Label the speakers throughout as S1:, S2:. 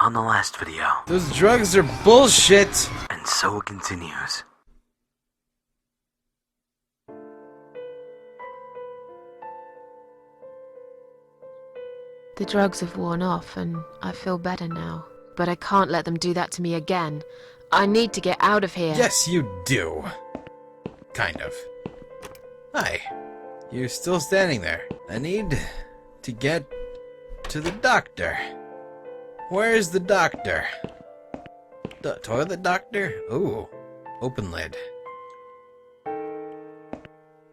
S1: on the last video.
S2: Those drugs are bullshit!
S1: And so it continues.
S3: The drugs have worn off and I feel better now. But I can't let them do that to me again. I need to get out of here.
S2: Yes, you do. Kind of. Hi. You're still standing there. I need to get to the doctor. Where's the doctor? The toilet doctor? Ooh. Open lid.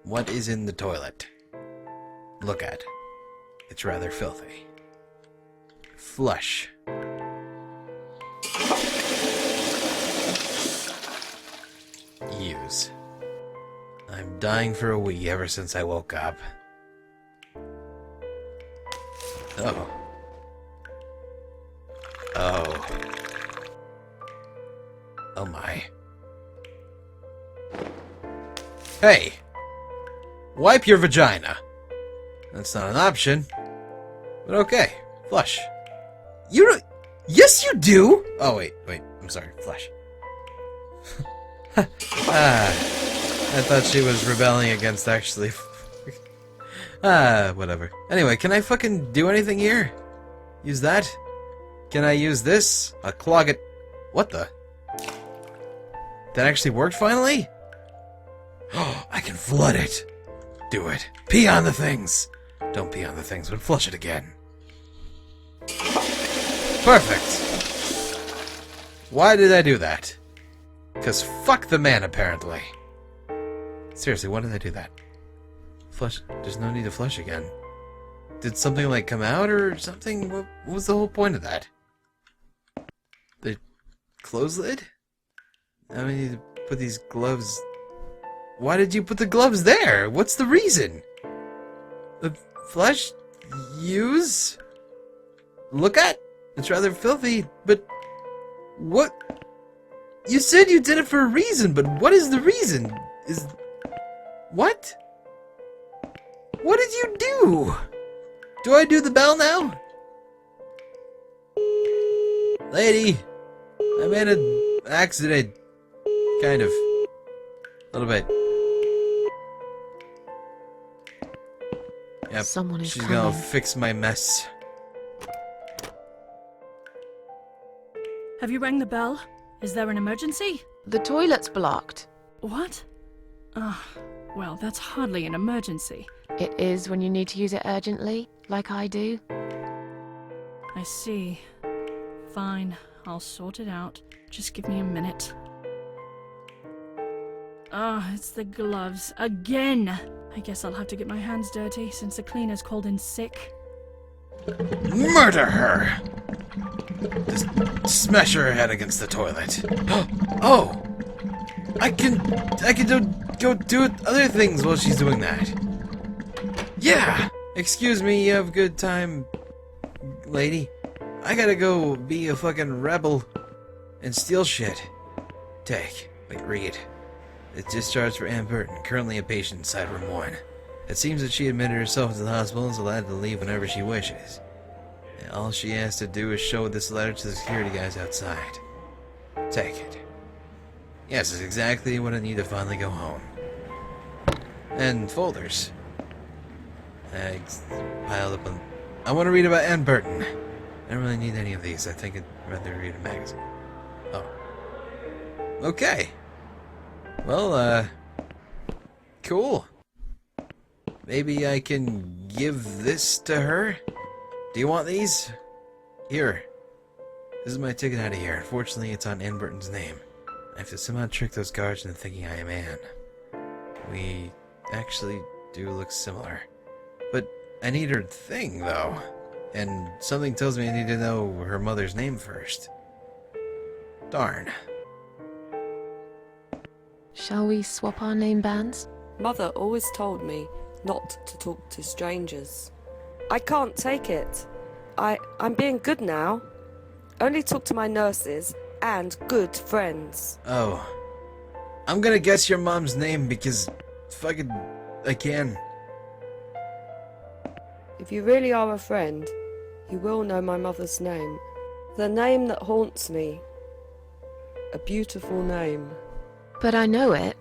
S2: What is in the toilet? Look at. It's rather filthy. Flush. Use. I'm dying for a wee ever since I woke up. Oh. Oh. Oh my. Hey! Wipe your vagina! That's not an option. But okay. Flush. You don't... Yes, you do! Oh, wait. I'm sorry. Flush. I thought she was rebelling against actually... whatever. Anyway, can I fucking do anything here? Use that? Can I use this? I'll clog it... What the? That actually worked finally? Oh, I can flood it. Do it. Pee on the things. Don't pee on the things, but flush it again. Perfect. Why did I do that? Because fuck the man, apparently. Seriously, why did I do that? Flush. There's no need to flush again. Did something, like, come out or something? What was the whole point of that? The clothes lid? I mean, you put these gloves... Why did you put the gloves there? What's the reason? The flush? Use? Look at? It's rather filthy, but... What? You said you did it for a reason, but what is the reason? Is... What? What did you do? Do I do the bell now? Lady, I made an accident. Kind of. A little bit. Yep,
S3: Someone is
S2: she's
S3: coming.
S2: gonna fix my mess.
S4: Have you rang the bell? Is there an emergency?
S3: The toilet's blocked.
S4: What? Well, that's hardly an emergency.
S3: It is when you need to use it urgently, like I do.
S4: I see. Fine, I'll sort it out. Just give me a minute. It's the gloves. Again! I guess I'll have to get my hands dirty since the cleaner's called in sick.
S2: Murder her! Just smash her head against the toilet. Oh! I can go do other things while she's doing that. Yeah! Excuse me, you have a good time, lady. I gotta go be a fucking rebel and steal shit. Read. It's discharged for Ann Burton, currently a patient inside room 1. It seems that she admitted herself to the hospital and is allowed to leave whenever she wishes. And all she has to do is show this letter to the security guys outside. Take it. Yes, it's exactly what I need to finally go home. And folders. Eggs piled up on... I want to read about Ann Burton. I don't really need any of these. I think I'd rather read a magazine. Oh. Okay. Well, cool. Maybe I can give this to her? Do you want these? Here. This is my ticket out of here. Unfortunately, it's on Ann Burton's name. I have to somehow trick those guards into thinking I am Ann. We actually do look similar. But I need her thing, though. And something tells me I need to know her mother's name first. Darn.
S3: Shall we swap our name bands?
S5: Mother always told me not to talk to strangers. I can't take it. I'm being good now. Only talk to my nurses and good friends.
S2: Oh. I'm gonna guess your mom's name because fucking I can.
S5: If you really are a friend, you will know my mother's name. The name that haunts me. A beautiful name.
S3: But I know it.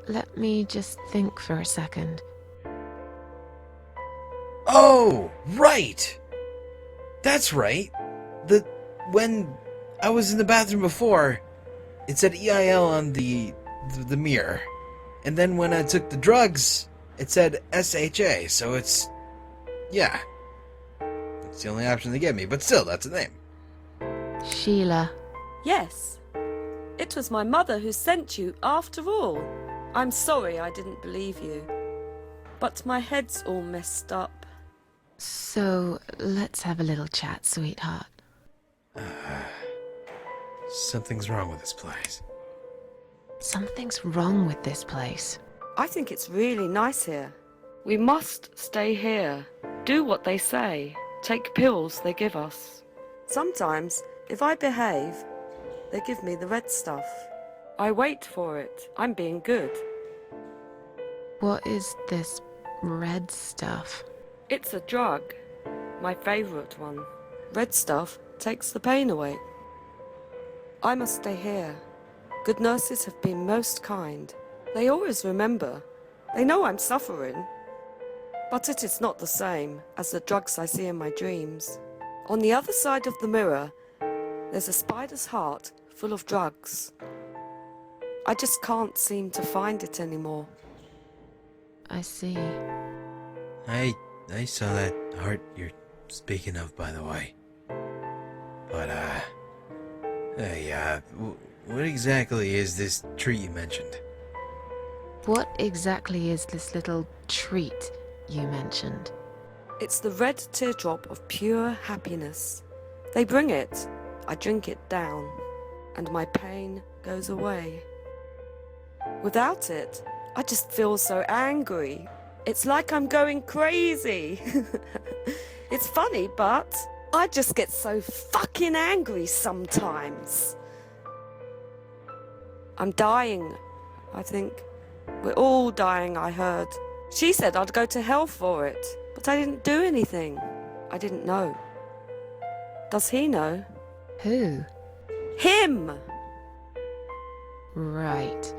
S3: Let me just think for a second.
S2: Oh, right! That's right. When I was in the bathroom before, it said EIL on the mirror. And then when I took the drugs, it said SHA, so it's... yeah. It's the only option they gave me, but still, that's a name.
S3: Sheila.
S5: Yes. It was my mother who sent you after all. I'm sorry I didn't believe you. But my head's all messed up.
S3: So, let's have a little chat, sweetheart.
S2: Something's wrong with this place.
S3: Something's wrong with this place.
S5: I think it's really nice here. We must stay here. Do what they say. Take pills they give us. Sometimes, if I behave, they give me the red stuff. I wait for it. I'm being good.
S3: What is this red stuff?
S5: It's a drug. My favourite one. Red stuff takes the pain away. I must stay here. Good nurses have been most kind. They always remember. They know I'm suffering. But it is not the same as the drugs I see in my dreams. On the other side of the mirror, there's a spider's heart full of drugs. I just can't seem to find it anymore.
S3: I see.
S2: I saw that heart you're speaking of, by the way. But, what exactly is this treat you mentioned?
S3: What exactly is this little treat you mentioned?
S5: It's the red teardrop of pure happiness. They bring it, I drink it down, and my pain goes away. Without it, I just feel so angry. It's like I'm going crazy. It's funny, but I just get so fucking angry sometimes. I'm dying, I think. We're all dying, I heard. She said I'd go to hell for it, but I didn't do anything. I didn't know. Does he know?
S3: Who?
S5: Him!
S3: Right.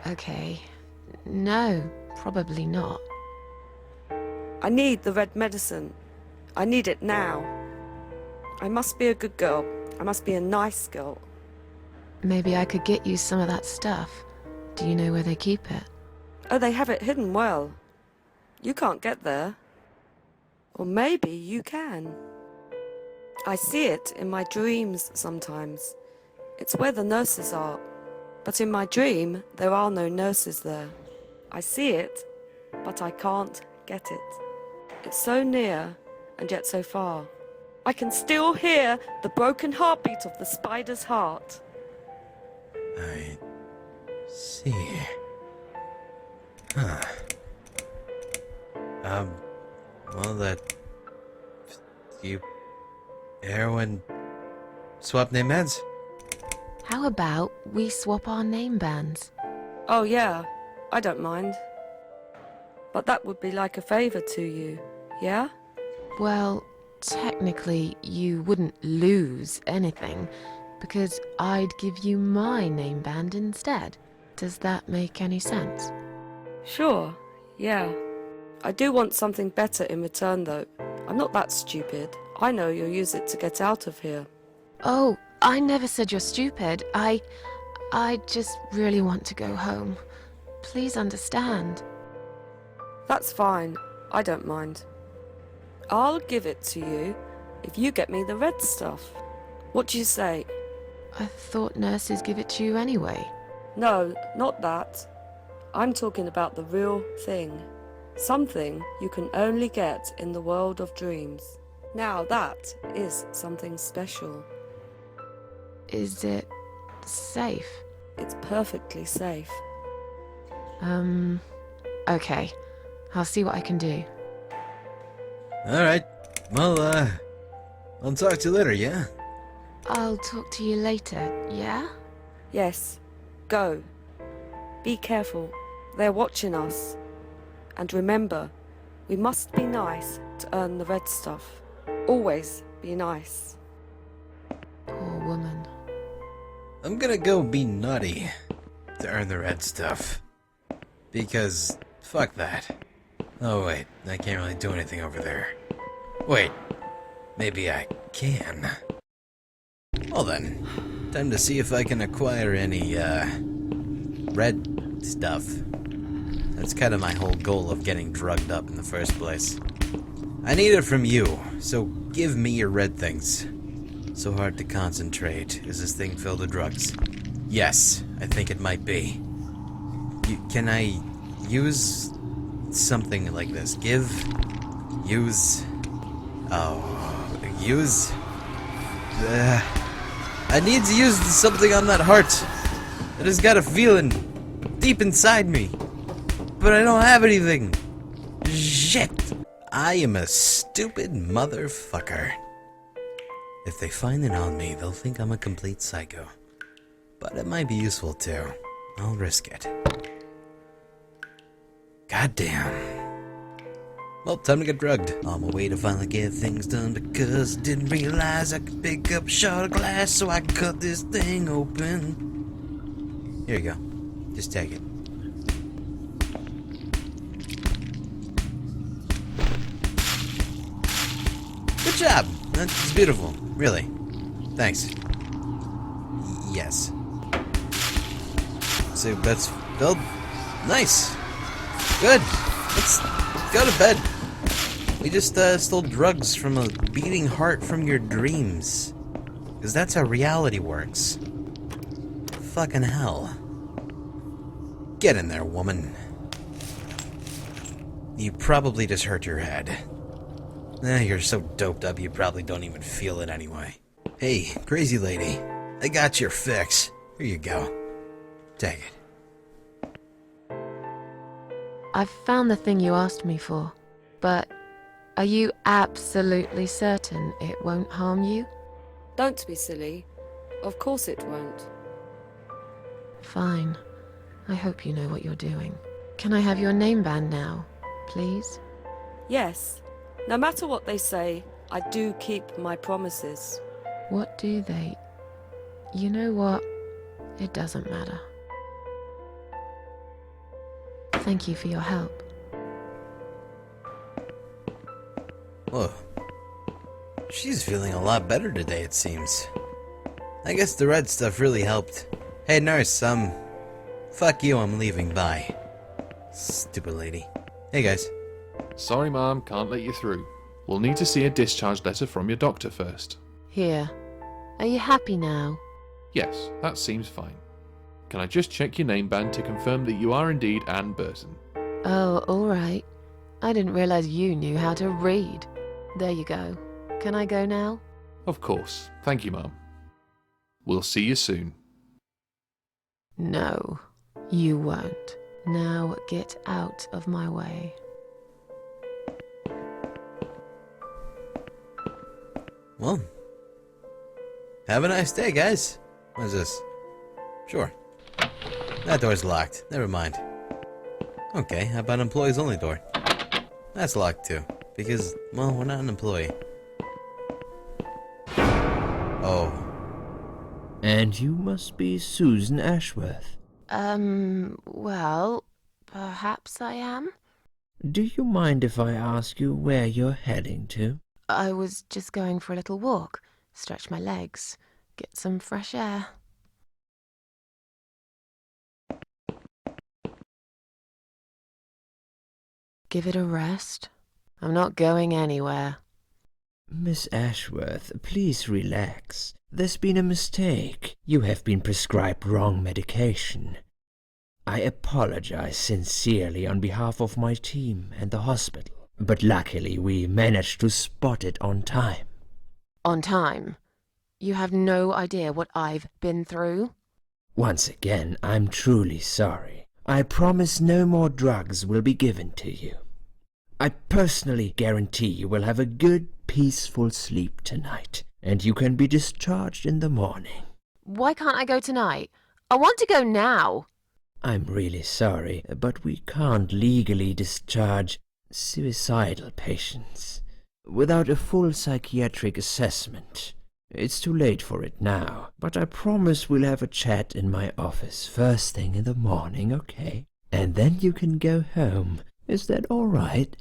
S3: Okay. No, probably not.
S5: I need the red medicine. I need it now. I must be a good girl. I must be a nice girl.
S3: Maybe I could get you some of that stuff. Do you know where they keep it?
S5: Oh, they have it hidden well. You can't get there. Or maybe you can. I see it in my dreams sometimes. It's where the nurses are. But in my dream, there are no nurses there. I see it, but I can't get it. It's so near, and yet so far. I can still hear the broken heartbeat of the spider's heart.
S2: I see. Huh. Well, you heroin swap name meds?
S3: How about we swap our name bands?
S5: Oh yeah, I don't mind. But that would be like a favour to you, yeah?
S3: Well, technically, you wouldn't lose anything, because I'd give you my name band instead. Does that make any sense?
S5: Sure, yeah. I do want something better in return though. I'm not that stupid. I know you'll use it to get out of here.
S3: Oh, I never said you're stupid. I just really want to go home. Please understand.
S5: That's fine. I don't mind. I'll give it to you if you get me the red stuff. What do you say?
S3: I thought nurses give it to you anyway.
S5: No, not that. I'm talking about the real thing. Something you can only get in the world of dreams. Now that is something special.
S3: Is it safe?
S5: It's perfectly safe.
S3: Okay. I'll see what I can do.
S2: Alright. Well, I'll talk to you later, yeah?
S3: I'll talk to you later, yeah?
S5: Yes, go. Be careful. They're watching us. And remember, we must be nice to earn the red stuff. Always be nice.
S2: I'm gonna go be naughty to earn the red stuff. Because, fuck that. Oh wait, I can't really do anything over there. Wait, maybe I can. Well then, time to see if I can acquire any, red stuff. That's kind of my whole goal of getting drugged up in the first place. I need it from you, so give me your red things. So hard to concentrate. Is this thing filled with drugs? Yes, I think it might be. Can I use something like this? Use... I need to use something on that heart. It has got a feeling deep inside me. But I don't have anything. Shit. I am a stupid motherfucker. If they find it on me, they'll think I'm a complete psycho. But it might be useful too. I'll risk it. Goddamn. Well, time to get drugged. On my way to finally get things done because I didn't realize I could pick up a shot of glass so I could cut this thing open. Here you go. Just take it. Good job. That's beautiful. Really. Thanks. Yes. So that's filled. Nice. Good. Let's go to bed. We just stole drugs from a beating heart from your dreams. Because that's how reality works. Fucking hell. Get in there, woman. You probably just hurt your head. You're so doped up you probably don't even feel it anyway. Hey, crazy lady. I got your fix. Here you go. Take it.
S3: I've found the thing you asked me for, but are you absolutely certain it won't harm you?
S5: Don't be silly. Of course it won't.
S3: Fine. I hope you know what you're doing. Can I have your name band now, please?
S5: Yes. No matter what they say, I do keep my promises.
S3: What do they... You know what? It doesn't matter. Thank you for your help.
S2: Whoa. She's feeling a lot better today, it seems. I guess the red stuff really helped. Hey, nurse, fuck you, I'm leaving, bye. Stupid lady. Hey, guys.
S6: Sorry, Mom, can't let you through. We'll need to see a discharge letter from your doctor first.
S3: Here. Are you happy now?
S6: Yes, that seems fine. Can I just check your name band to confirm that you are indeed Anne Burton?
S3: Oh, all right. I didn't realize you knew how to read. There you go. Can I go now?
S6: Of course. Thank you, Mom. We'll see you soon.
S3: No, you won't. Now get out of my way.
S2: Well, have a nice day, guys. What is this? Sure. That door's locked. Never mind. Okay, how about employees only door? That's locked too. Because, well, we're not an employee. Oh.
S7: And you must be Susan Ashworth.
S3: Well, perhaps I am?
S7: Do you mind if I ask you where you're heading to?
S3: I was just going for a little walk, stretch my legs, get some fresh air. Give it a rest. I'm not going anywhere.
S7: Miss Ashworth, please relax. There's been a mistake. You have been prescribed wrong medication. I apologize sincerely on behalf of my team and the hospital. But luckily we managed to spot it on time.
S3: On time? You have no idea what I've been through?
S7: Once again, I'm truly sorry. I promise no more drugs will be given to you. I personally guarantee you will have a good, peaceful sleep tonight, and you can be discharged in the morning.
S3: Why can't I go tonight? I want to go now.
S7: I'm really sorry, but we can't legally discharge suicidal patients without a full psychiatric assessment. It's too late for it now, but I promise we'll have a chat in my office first thing in the morning, okay? And then you can go home. Is that all right?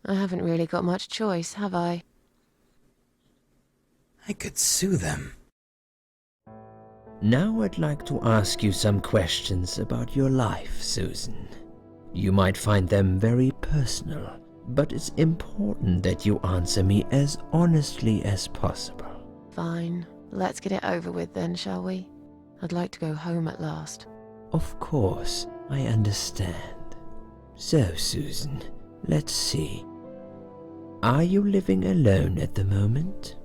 S3: I haven't really got much choice, have I?
S2: I could sue them.
S7: Now I'd like to ask you some questions about your life, Susan. You might find them very personal, but it's important that you answer me as honestly as possible.
S3: Fine. Let's get it over with then, shall we? I'd like to go home at last.
S7: Of course, I understand. So, Susan, let's see. Are you living alone at the moment?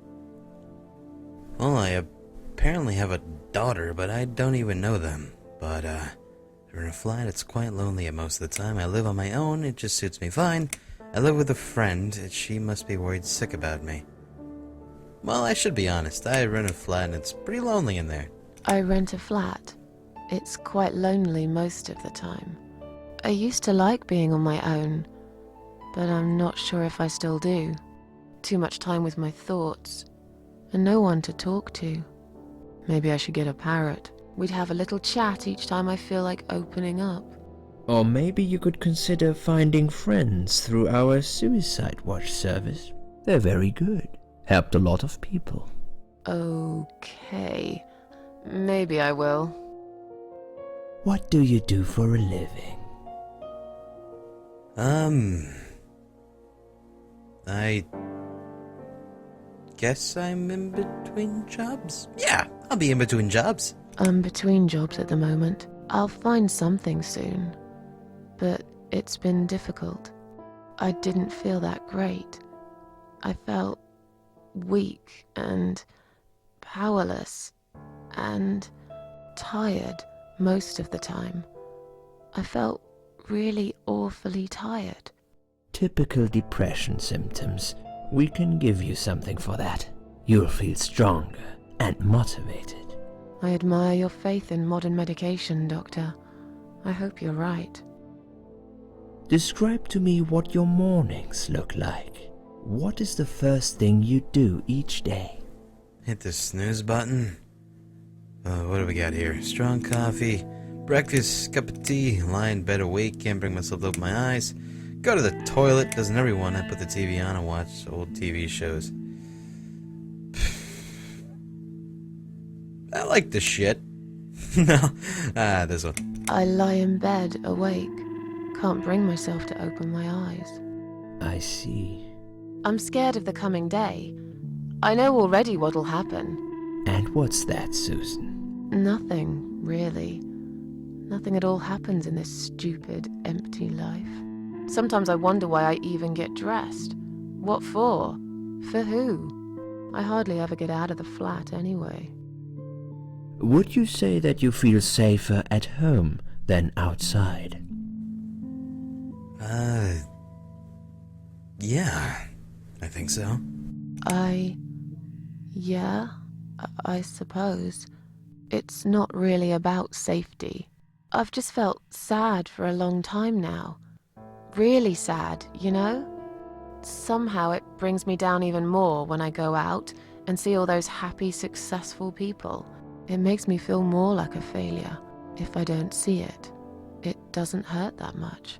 S2: Well, I apparently have a daughter, but I don't even know them. But, we're in a flat, it's quite lonely at most of the time. I live on my own, it just suits me fine. I live with a friend, and she must be worried sick about me. Well, I should be honest, I rent a flat and it's pretty lonely in there.
S3: I rent a flat. It's quite lonely most of the time. I used to like being on my own, but I'm not sure if I still do. Too much time with my thoughts, and no one to talk to. Maybe I should get a parrot. We'd have a little chat each time I feel like opening up.
S7: Or maybe you could consider finding friends through our Suicide Watch service. They're very good. Helped a lot of people.
S3: Okay. Maybe I will.
S7: What do you do for a living?
S2: I guess I'm in between jobs? Yeah, I'll be in between jobs.
S3: I'm between jobs at the moment. I'll find something soon. But it's been difficult. I didn't feel that great. I felt weak and powerless and tired most of the time. I felt really awfully tired.
S7: Typical depression symptoms. We can give you something for that. You'll feel stronger and motivated.
S3: I admire your faith in modern medication, Doctor. I hope you're right.
S7: Describe to me what your mornings look like. What is the first thing you do each day?
S2: Hit the snooze button. What do we got here? Strong coffee, breakfast, cup of tea, lie in bed awake, can't bring myself to open my eyes. Go to the toilet, doesn't everyone? I put the TV on and watch old TV shows. I like this shit. No, this one.
S3: I lie in bed awake. Can't bring myself to open my eyes.
S7: I see.
S3: I'm scared of the coming day. I know already what'll happen.
S7: And what's that, Susan?
S3: Nothing, really. Nothing at all happens in this stupid, empty life. Sometimes I wonder why I even get dressed. What for? For who? I hardly ever get out of the flat anyway.
S7: Would you say that you feel safer at home than outside?
S2: Yeah, I think so.
S3: Yeah, I suppose. It's not really about safety. I've just felt sad for a long time now. Really sad, you know? Somehow it brings me down even more when I go out and see all those happy, successful people. It makes me feel more like a failure. If I don't see it, it doesn't hurt that much.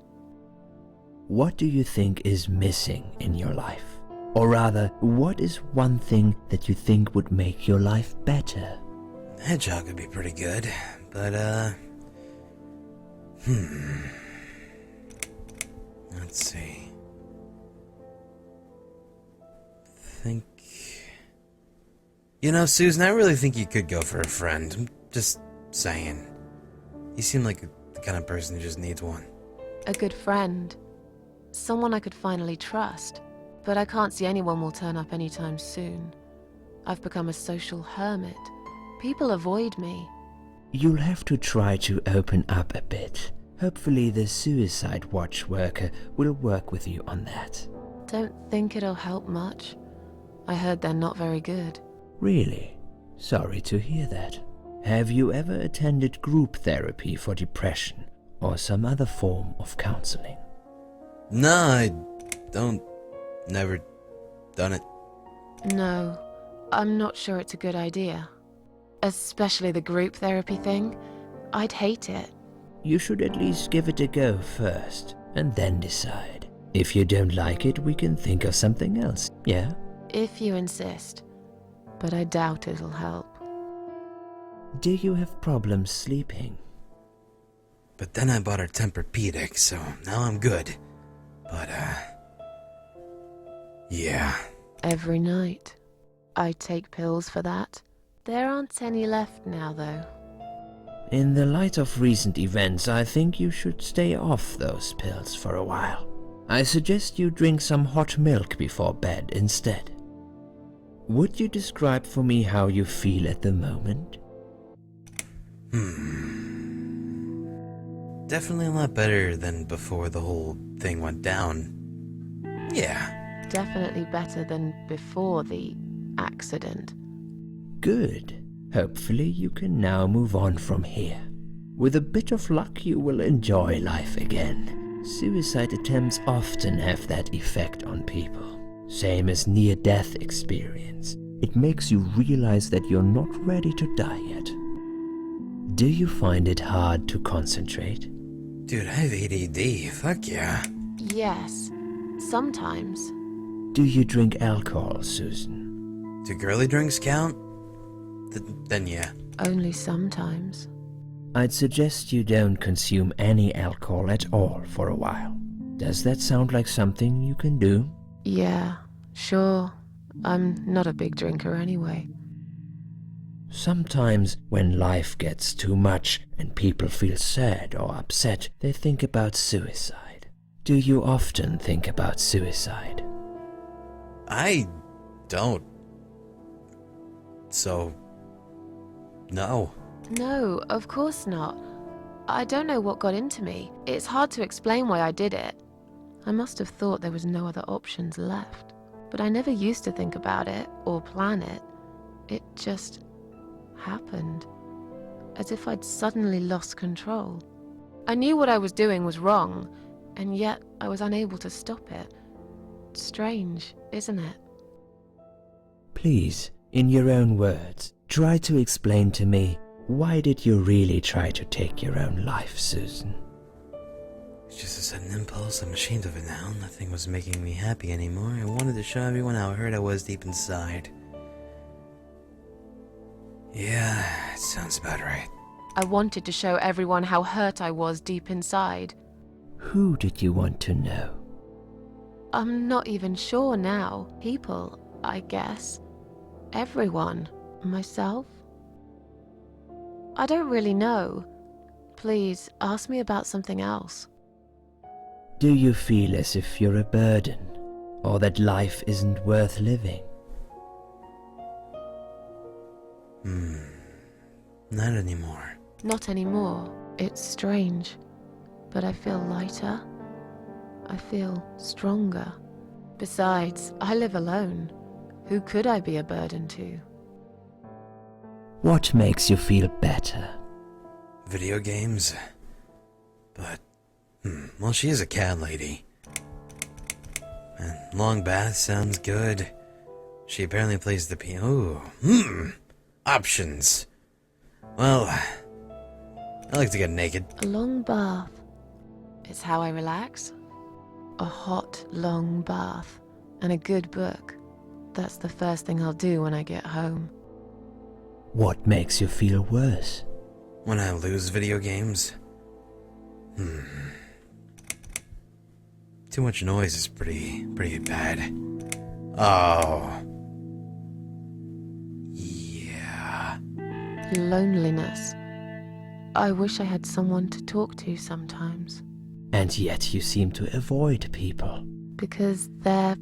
S7: What do you think is missing in your life? Or rather, what is one thing that you think would make your life better?
S2: Hedgehog would be pretty good, but, let's see. You know, Susan, I really think you could go for a friend. I'm just saying. You seem like the kind of person who just needs one.
S3: A good friend. Someone I could finally trust. But I can't see anyone will turn up anytime soon. I've become a social hermit. People avoid me.
S7: You'll have to try to open up a bit. Hopefully the Suicide Watch worker will work with you on that.
S3: Don't think it'll help much. I heard they're not very good.
S7: Really? Sorry to hear that. Have you ever attended group therapy for depression or some other form of counseling?
S2: No, I don't. Never done it.
S3: No, I'm not sure it's a good idea. Especially the group therapy thing. I'd hate it.
S7: You should at least give it a go first, and then decide. If you don't like it, we can think of something else, yeah?
S3: If you insist. But I doubt it'll help.
S7: Do you have problems sleeping?
S2: But then I bought her Tempur Pedic, so now I'm good. But, yeah.
S3: Every night. I take pills for that. There aren't any left now, though.
S7: In the light of recent events, I think you should stay off those pills for a while. I suggest you drink some hot milk before bed instead. Would you describe for me how you feel at the moment?
S2: Definitely a lot better than before the whole thing went down. Yeah.
S3: Definitely better than before the accident.
S7: Good. Hopefully you can now move on from here. With a bit of luck, you will enjoy life again. Suicide attempts often have that effect on people. Same as near-death experience. It makes you realize that you're not ready to die yet. Do you find it hard to concentrate?
S2: Dude, I have ADD. Fuck yeah.
S3: Yes. Sometimes.
S7: Do you drink alcohol, Susan?
S2: Do girly drinks count? Then yeah.
S3: Only sometimes.
S7: I'd suggest you don't consume any alcohol at all for a while. Does that sound like something you can do?
S3: Yeah, sure. I'm not a big drinker anyway.
S7: Sometimes when life gets too much and people feel sad or upset, they think about suicide. Do you often think about suicide?
S2: I don't. So, no.
S3: No, of course not. I don't know what got into me. It's hard to explain why I did it. I must have thought there was no other options left. But I never used to think about it or plan it. It just happened. As if I'd suddenly lost control. I knew what I was doing was wrong, and yet I was unable to stop it. Strange, isn't it?
S7: Please, in your own words, try to explain to me, why did you really try to take your own life, Susan?
S2: It's just a sudden impulse. I'm ashamed of it now. Nothing was making me happy anymore. I wanted to show everyone how hurt I was deep inside. Yeah, it sounds about right.
S3: I wanted to show everyone how hurt I was deep inside.
S7: Who did you want to know?
S3: I'm not even sure now. People, I guess. Everyone. Myself. I don't really know. Please, ask me about something else.
S7: Do you feel as if you're a burden, or that life isn't worth living?
S2: Not anymore.
S3: Not anymore. It's strange. But I feel lighter. I feel stronger. Besides, I live alone. Who could I be a burden to?
S7: What makes you feel better?
S2: Video games? But, well, she is a cat lady. And long bath sounds good. She apparently plays the piano. Ooh, options. Well, I like to get naked.
S3: A long bath. It's how I relax. A hot, long bath. And a good book. That's the first thing I'll do when I get home.
S7: What makes you feel worse?
S2: When I lose video games? Too much noise is pretty bad. Oh. Yeah.
S3: Loneliness. I wish I had someone to talk to sometimes.
S7: And yet you seem to avoid people.
S3: Because they're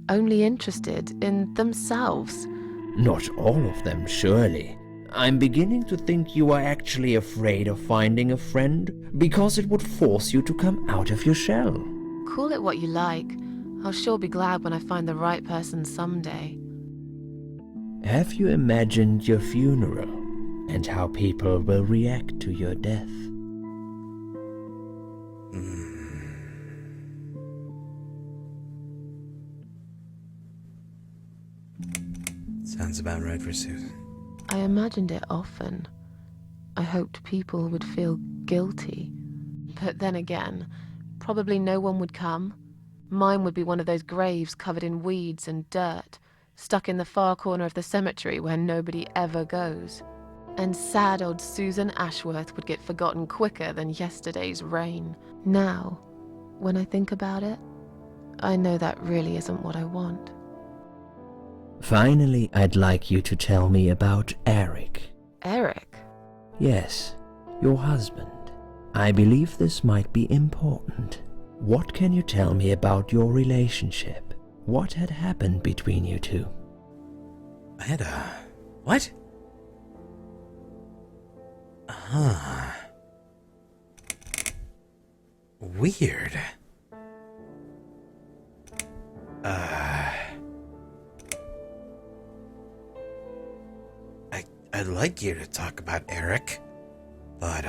S3: only interested in themselves.
S7: Not all of them, surely. I'm beginning to think you are actually afraid of finding a friend because it would force you to come out of your shell.
S3: Call it what you like. I'll sure be glad when I find the right person someday.
S7: Have you imagined your funeral and how people will react to your death?
S2: about right for Susan.
S3: I imagined it often. I hoped people would feel guilty. But then again, probably no one would come. Mine would be one of those graves covered in weeds and dirt, stuck in the far corner of the cemetery where nobody ever goes. And sad old Susan Ashworth would get forgotten quicker than yesterday's rain. Now, when I think about it, I know that really isn't what I want.
S7: Finally, I'd like you to tell me about Eric.
S3: Eric?
S7: Yes, your husband. I believe this might be important. What can you tell me about your relationship? What had happened between you two?
S2: I had a... What? Huh. Weird. I'd like you to talk about Eric, but,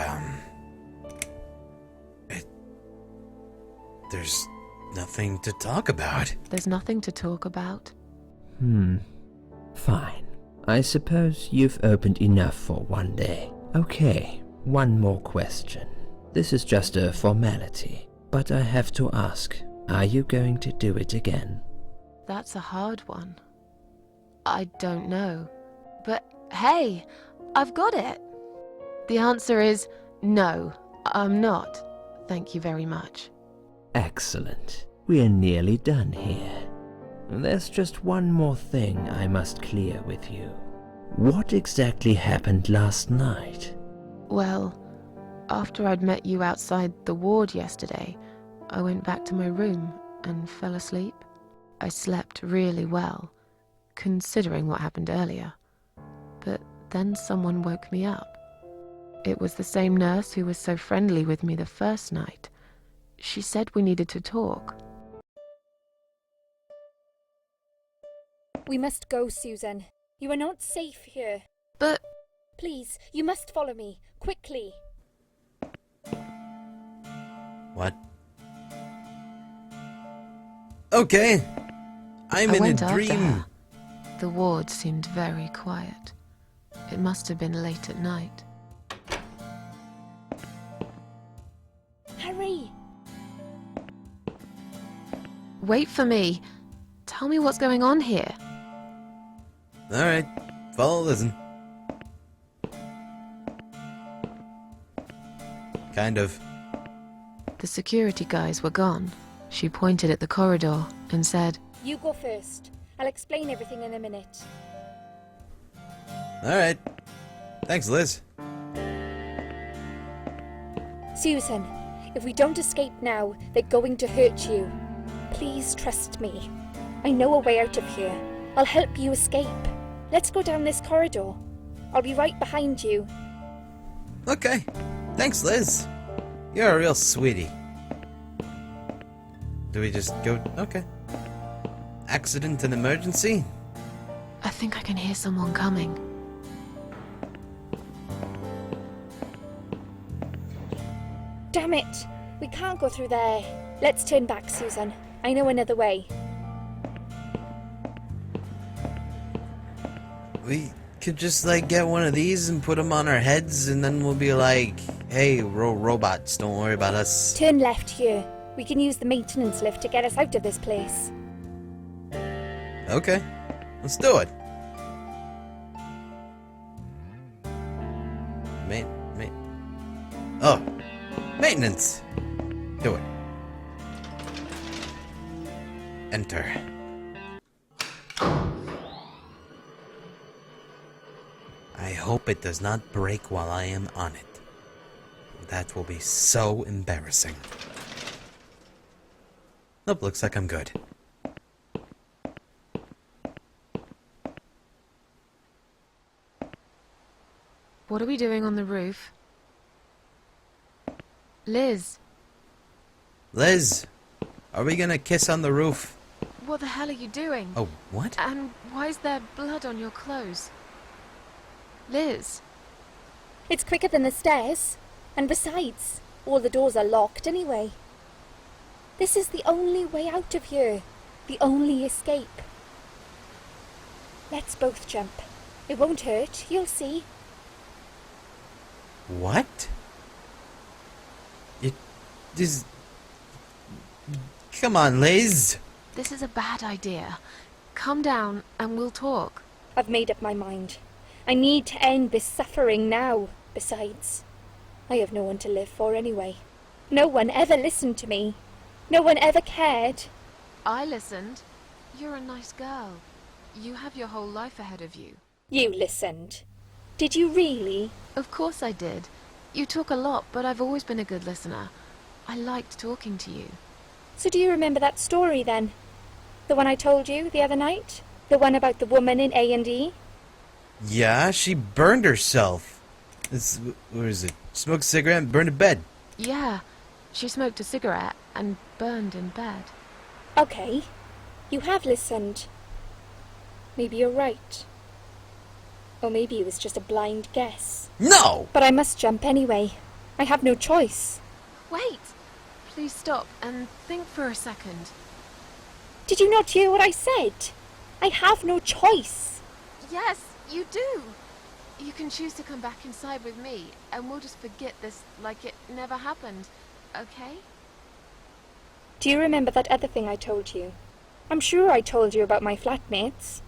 S2: there's nothing to talk about.
S3: There's nothing to talk about?
S7: Fine. I suppose you've opened enough for one day. Okay, one more question. This is just a formality, but I have to ask, are you going to do it again?
S3: That's a hard one. I don't know. But hey, I've got it. The answer is no, I'm not. Thank you very much.
S7: Excellent. We're nearly done here. There's just one more thing I must clear with you. What exactly happened last night?
S3: Well, after I'd met you outside the ward yesterday, I went back to my room and fell asleep. I slept really well, considering what happened earlier. But then someone woke me up. It was the same nurse who was so friendly with me the first night. She said we needed to talk.
S8: We must go, Susan. You are not safe here.
S3: But...
S8: Please, you must follow me, quickly.
S2: What? Okay. I'm
S3: I
S2: in
S3: went
S2: a
S3: after
S2: dream.
S3: her. The ward seemed very quiet. It must have been late at night.
S8: Hurry!
S3: Wait for me. Tell me what's going on here.
S2: Alright, follow, listen. Kind of.
S3: The security guys were gone. She pointed at the corridor and said,
S8: You go first. I'll explain everything in a minute.
S2: Alright. Thanks, Liz.
S8: Susan, if we don't escape now, they're going to hurt you. Please trust me. I know a way out of here. I'll help you escape. Let's go down this corridor. I'll be right behind you.
S2: Okay. Thanks, Liz. You're a real sweetie. Do we just go? Okay. Accident and emergency?
S3: I think I can hear someone coming.
S8: Damn it! We can't go through there. Let's turn back, Susan. I know another way.
S2: We could just, like, get one of these and put them on our heads, and then we'll be like, hey, robots, don't worry about us.
S8: Turn left here. We can use the maintenance lift to get us out of this place.
S2: Okay. Let's do it. Maintenance. Do it. Enter. I hope it does not break while I am on it. That will be so embarrassing. Nope, looks like I'm good.
S3: What are we doing on the roof? Liz,
S2: Liz, are we gonna kiss on the roof?
S3: what the hell are you doing?
S2: Oh, what?
S3: And why is there blood on your clothes? Liz,
S8: It's quicker than the stairs. And besides, all the doors are locked anyway. This is the only way out of here. The only escape. Let's both jump. It won't hurt, you'll see.
S2: What? It is... Come on, Liz.
S3: This is a bad idea. Calm down and we'll talk.
S8: I've made up my mind. I need to end this suffering now. Besides, I have no one to live for anyway. No one ever listened to me. No one ever cared.
S3: I listened. You're a nice girl. You have your whole life ahead of you.
S8: You listened. Did you really?
S3: Of course I did. You talk a lot, but I've always been a good listener. I liked talking to you.
S8: So do you remember that story then? The one I told you the other night? The one about the woman in A&E?
S2: Yeah, she burned herself. What is it? Smoked a cigarette and burned in bed.
S3: Yeah, she smoked a cigarette and burned in bed.
S8: Okay, you have listened. Maybe you're right. Or maybe it was just a blind guess.
S2: No!
S8: But I must jump anyway. I have no choice.
S3: Wait! Please stop and think for a second.
S8: Did you not hear what I said? I have no choice.
S3: Yes, you do! You can choose to come back inside with me, and we'll just forget this like it never happened, okay?
S8: Do you remember that other thing I told you? I'm sure I told you about my flatmates.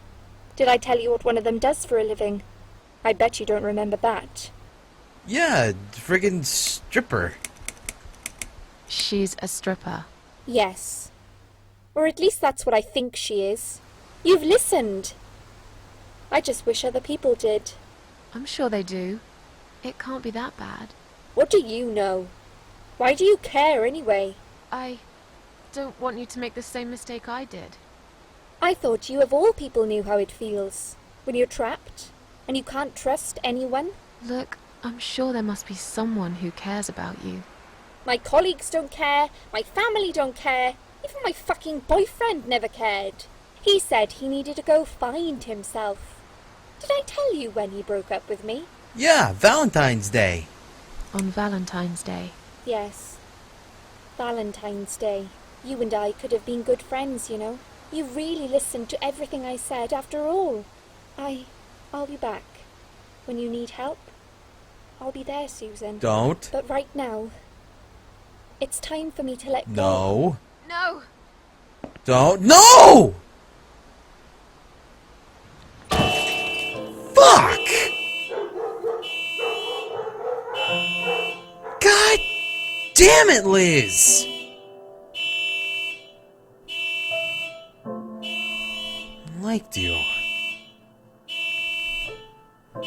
S8: Did I tell you what one of them does for a living? I bet you don't remember that.
S2: Yeah, friggin' stripper.
S3: She's a stripper.
S8: Yes. Or at least that's what I think she is. You've listened. I just wish other people did.
S3: I'm sure they do. It can't be that bad.
S8: What do you know? Why do you care anyway?
S3: I don't want you to make the same mistake I did.
S8: I thought you of all people knew how it feels. When you're trapped, and you can't trust anyone.
S3: Look, I'm sure there must be someone who cares about you.
S8: My colleagues don't care, my family don't care, even my fucking boyfriend never cared. He said he needed to go find himself. Did I tell you when he broke up with me?
S2: Yeah, Valentine's Day.
S3: On Valentine's Day.
S8: Yes. Valentine's Day. You and I could have been good friends, you know. You really listened to everything I said after all. I'll be back. When you need help, I'll be there, Susan.
S2: Don't.
S8: But right now, it's time for me to let go.
S2: No.
S3: No!
S2: Don't. No! Fuck! God damn it, Liz! I liked you. I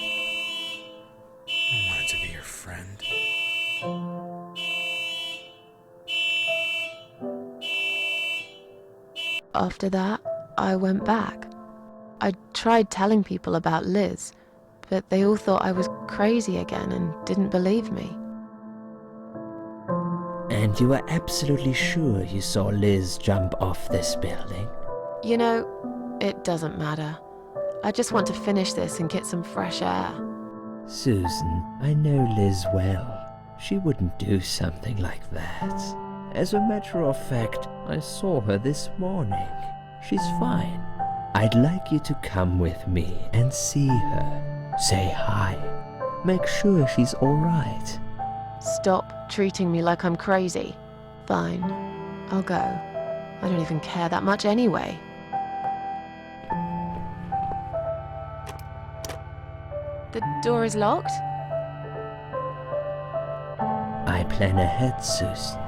S2: wanted to be your friend.
S3: After that, I went back. I tried telling people about Liz, but they all thought I was crazy again and didn't believe me.
S7: And you are absolutely sure you saw Liz jump off this building?
S3: You know, it doesn't matter. I just want to finish this and get some fresh air.
S7: Susan, I know Liz well. She wouldn't do something like that. As a matter of fact, I saw her this morning. She's fine. I'd like you to come with me and see her. Say hi. Make sure she's alright.
S3: Stop treating me like I'm crazy. Fine, I'll go. I don't even care that much anyway. The door is locked?
S7: I plan ahead, Susan.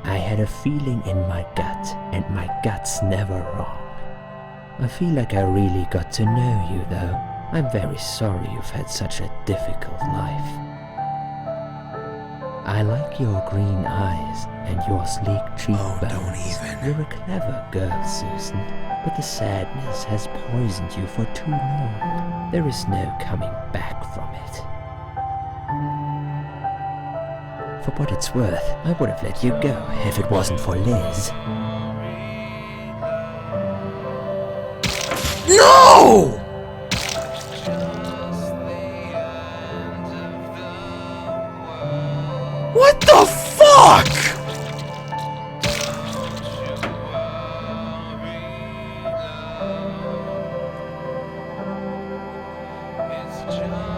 S7: I had a feeling in my gut, and my gut's never wrong. I feel like I really got to know you, though. I'm very sorry you've had such a difficult life. I like your green eyes and your sleek cheekbones.
S2: don't even.
S7: You're a clever girl, Susan, but the sadness has poisoned you for too long. There is no coming back from it. For what it's worth, I would have let you go if it wasn't for Liz.
S2: No! What the fuck? job.